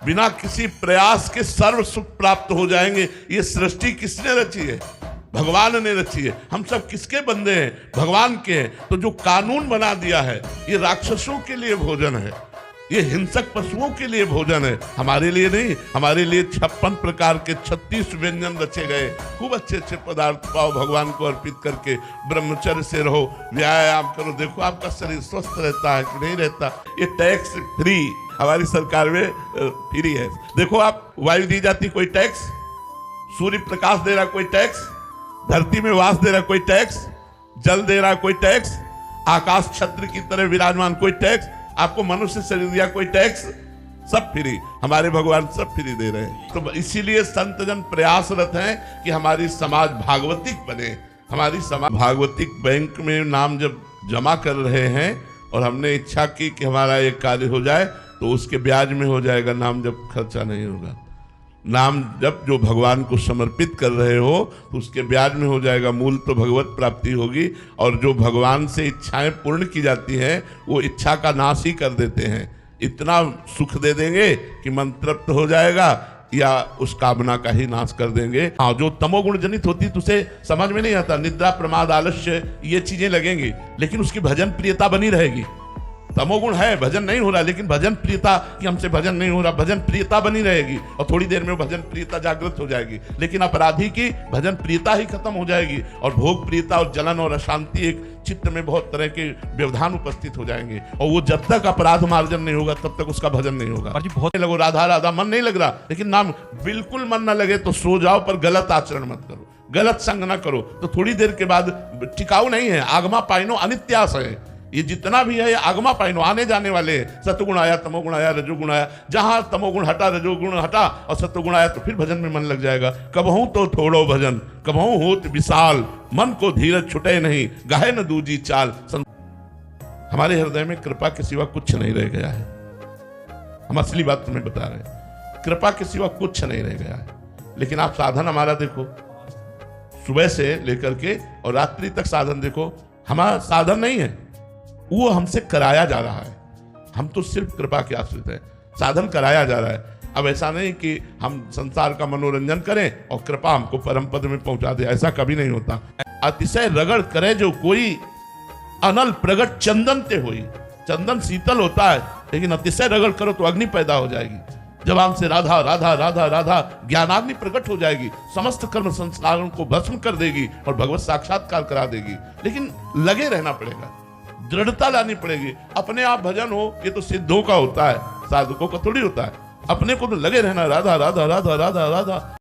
बिना किसी प्रयास के सर्व सुख प्राप्त हो जाएंगे। ये सृष्टि किसने रची है? भगवान ने रची है। हम सब किसके बंदे हैं? भगवान के हैं। तो जो कानून बना दिया है, ये राक्षसों के लिए भोजन है, ये हिंसक पशुओं के लिए भोजन है, हमारे लिए नहीं। हमारे लिए 56 प्रकार के 36 व्यंजन रचे गए। खूब अच्छे अच्छे पदार्थ पाओ, भगवान को अर्पित करके ब्रह्मचर्य से रहो, व्यायाम करो। देखो आपका शरीर स्वस्थ रहता है कि नहीं रहता। ये टैक्स फ्री हमारी सरकार में फ्री है। देखो आप, वायु दी जाती कोई टैक्स, सूर्य प्रकाश दे रहा कोई टैक्स, धरती में वास दे रहा कोई टैक्स, जल दे रहा कोई टैक्स, आकाश छत्र की तरह विराजमान कोई टैक्स, आपको मनुष्य शरीर दिया कोई टैक्स, सब फ्री। हमारे भगवान सब फ्री दे रहे हैं। तो इसीलिए संत जन प्रयासरत हैं कि हमारी समाज भागवतिक बने। हमारी समाज भागवतिक बैंक में नाम जब जमा कर रहे हैं और हमने इच्छा की कि हमारा एक कार्य हो जाए, तो उसके ब्याज में हो जाएगा नाम जब, खर्चा नहीं होगा। नाम जब जो भगवान को समर्पित कर रहे हो तो उसके ब्याज में हो जाएगा। मूल तो भगवत प्राप्ति होगी। और जो भगवान से इच्छाएं पूर्ण की जाती हैं, वो इच्छा का नाश ही कर देते हैं। इतना सुख दे देंगे कि मन तृप्त हो जाएगा, या उस कामना का ही नाश कर देंगे। हाँ, जो तमोगुण जनित होती है तुझे समझ में नहीं आता। निद्रा, प्रमाद, आलस्य, ये चीजें लगेंगी, लेकिन उसकी भजन प्रियता बनी रहेगी। तमोगुण है, भजन नहीं हो रहा, लेकिन भजन प्रियता कि हमसे भजन नहीं हो रहा, भजन प्रियता बनी रहेगी। और थोड़ी देर में भजन प्रियता जागृत हो जाएगी। लेकिन अपराधी की भजन प्रियता ही खत्म हो जाएगी, और भोग प्रियता और जलन और अशांति एक चित्त में बहुत तरह के व्यवधान उपस्थित हो जाएंगे। और वो जब तक अपराध मार्जन नहीं होगा तब तक उसका भजन नहीं होगा। और जी बहुत लगो राधा राधा, मन नहीं लग रहा, लेकिन नाम बिल्कुल मन ना लगे तो सो जाओ, पर गलत आचरण मत करो, गलत संग ना करो। तो थोड़ी देर के बाद टिकाऊ नहीं है। आगमा पाइनो अनित्यास है। ये जितना भी है ये आगमा पाइनो, आने जाने वाले। सतगुण आया, तमोगुण आया, रजोगुण आया। जहां तमोगुण हटा, रजोगुण हटा और सतगुण आया, तो फिर भजन में मन लग जाएगा। कबहू तो थोड़ो भजन, कबहू होत विशाल, मन को धीरज छुटे नहीं, गाहे न दूजी चाल। हमारे हृदय में कृपा के सिवा कुछ नहीं रह गया है। हम असली बात तुम्हें बता रहे हैं, कृपा के सिवा कुछ नहीं रह गया है। लेकिन आप साधन हमारा देखो, सुबह से लेकर के और रात्रि तक साधन देखो। हमारा साधन नहीं है, वो हमसे कराया जा रहा है। हम तो सिर्फ कृपा के आश्रित हैं, साधन कराया जा रहा है। अब ऐसा नहीं कि हम संसार का मनोरंजन करें और कृपा हमको परम पद में पहुंचा दे, ऐसा कभी नहीं होता। अतिशय रगड़ करे जो कोई, अनल प्रगट चंदन ते हुई। चंदन शीतल होता है, लेकिन अतिशय रगड़ करो तो अग्नि पैदा हो जाएगी। जब हमसे राधा राधा राधा राधा, ज्ञानाग्नि प्रकट हो जाएगी, समस्त कर्म संस्कारों को भस्म कर देगी और भगवत साक्षात्कार करा देगी। लेकिन लगे रहना पड़ेगा, दृढ़ता लानी पड़ेगी। अपने आप भजन हो ये तो सिद्धों का होता है, साधकों का थोड़ी होता है। अपने को तो लगे रहना, राधा राधा राधा राधा राधा।